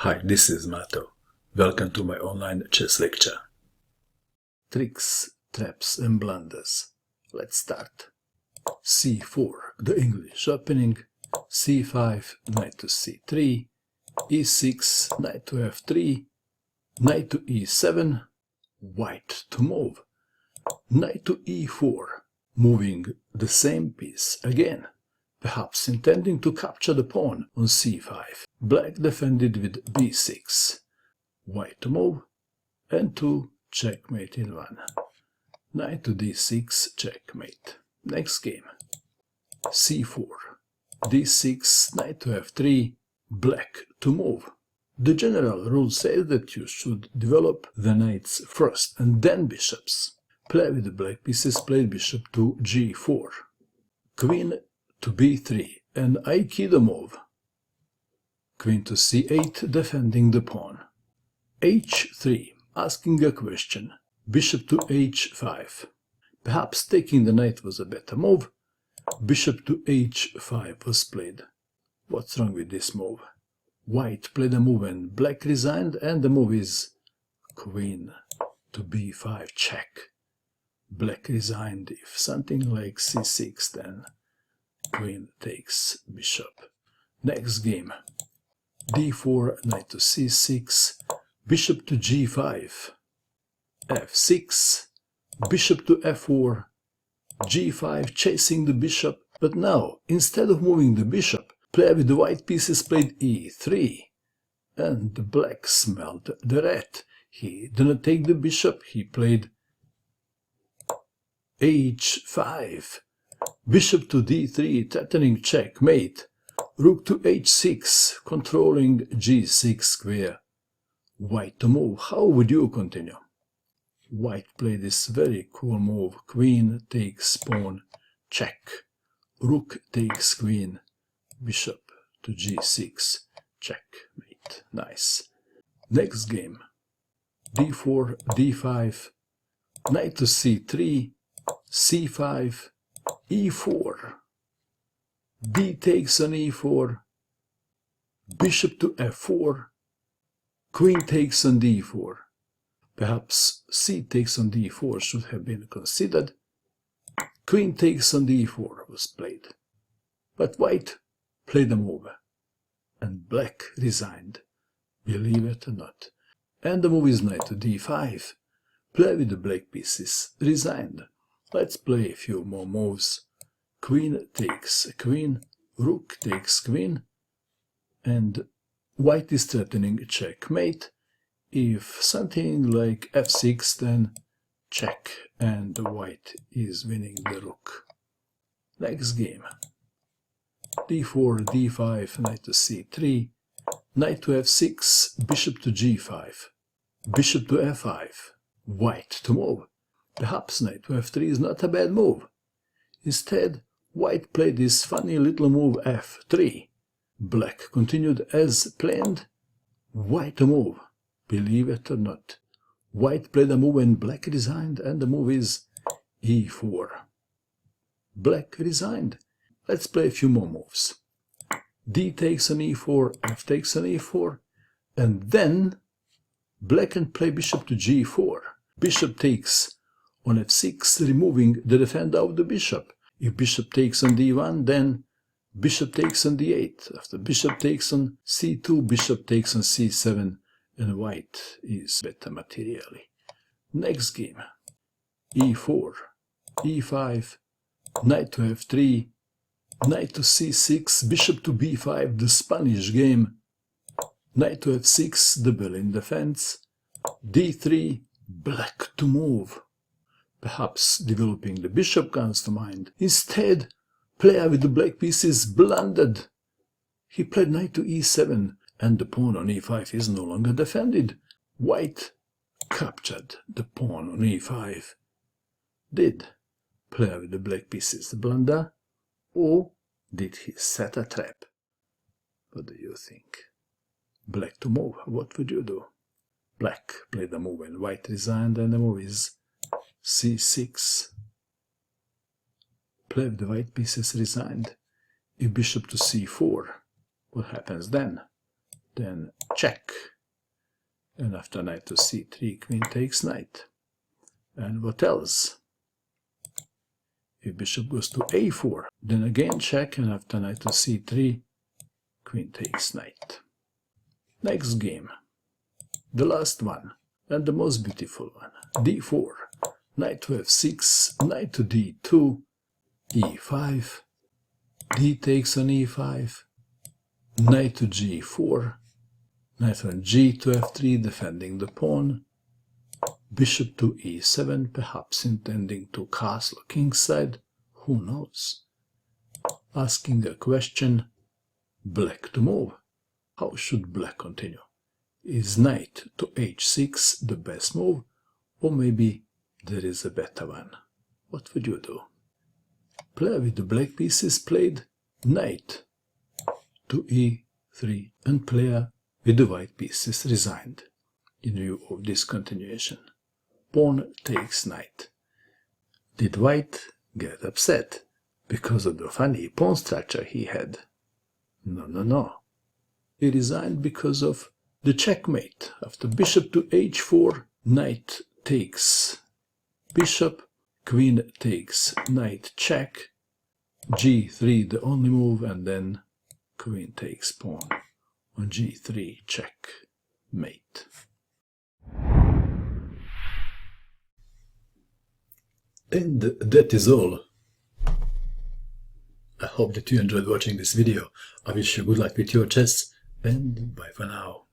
Hi, this is Mato. Welcome to my online chess lecture. Tricks, traps and blunders. Let's start. c4, the English opening. c5, knight to c3. e6, knight to f3. Knight to e7. White to move. Knight to e4, moving the same piece again, perhaps intending to capture the pawn on c5. Black defended with b6. White to move, and to checkmate in one. Knight to d6, checkmate. Next game. c4, d6, knight to f3, black to move. The general rule says that you should develop the knights first and then bishops. Play with the black pieces, played bishop to g4. Queen to b3, and I key the move. Queen to c8, defending the pawn. h3, asking a question. Bishop to h5. Perhaps taking the knight was a better move. Bishop to h5 was played. What's wrong with this move? White played a move and black resigned, and the move is queen to b5, check. Black resigned. If something like c6, then queen takes bishop. Next game. d4, knight to c6, bishop to g5, f6, bishop to f4, g5, chasing the bishop. But now, instead of moving the bishop, play with the white pieces, played e3, and the black smelled the rat. He didn't take the bishop, he played h5, bishop to d3, threatening checkmate. Rook to h6, controlling g6 square. White to move. How would you continue? White played this very cool move. Queen takes pawn, check. Rook takes queen. Bishop to g6, checkmate. Nice. Next game. d4, d5, knight to c3, c5, e4. d takes on e4, bishop to f4, queen takes on d4. Perhaps c takes on d4 should have been considered. Queen takes on d4 was played. But white played a move, and black resigned, believe it or not. And the move is knight to d5. Play with the black pieces, resigned. Let's play a few more moves. Queen takes queen, rook takes queen, and white is threatening checkmate. If something like f6, then check, and white is winning the rook. Next game. d4, d5, knight to c3, knight to f6, bishop to g5, bishop to f5, white to move. Perhaps knight to f3 is not a bad move. Instead, white played this funny little move f3. Black continued as planned. White to move. Believe it or not. White played a move and black resigned, and the move is e4. Black resigned. Let's play a few more moves. d takes on e4, f takes on e4, and then black can play bishop to g4. Bishop takes on f6, removing the defender of the bishop. If bishop takes on d1, then bishop takes on d8. After bishop takes on c2, bishop takes on c7, and white is better materially. Next game. e4, e5, knight to f3, knight to c6, bishop to b5, the Spanish game. Knight to f6, the Berlin defense. d3, black to move. Perhaps developing the bishop comes to mind. Instead, player with the black pieces blundered. He played knight to e7, and the pawn on e5 is no longer defended. White captured the pawn on e5. Did player with the black pieces blunder, or did he set a trap? What do you think? Black to move, what would you do? Black played the move and white resigned, and the move is c6. Play with the white pieces resigned. If bishop to c4, what happens then? then check. And after knight to c3, queen takes knight. And what else? If bishop goes to a4, then again check, and after knight to c3, queen takes knight. Next game, the last one, and the most beautiful one, d4, knight to f6, knight to d2, e5, d takes on e5, knight to g4, knight on g to f3, defending the pawn, bishop to e7, perhaps intending to castle kingside, who knows? Asking a question, black to move. How should black continue? Is knight to h6 the best move, or maybe there is a better one? What would you do? Player with the black pieces played knight to e3, and player with the white pieces resigned in view of this continuation. Pawn takes knight. Did white get upset because of the funny pawn structure he had? No, no, no. He resigned because of the checkmate. After bishop to h4, knight takes bishop, queen takes knight check, g3 the only move, and then queen takes pawn on g3 check mate. And that is all. I hope that you enjoyed watching this video. I wish you good luck with your chess, and bye for now.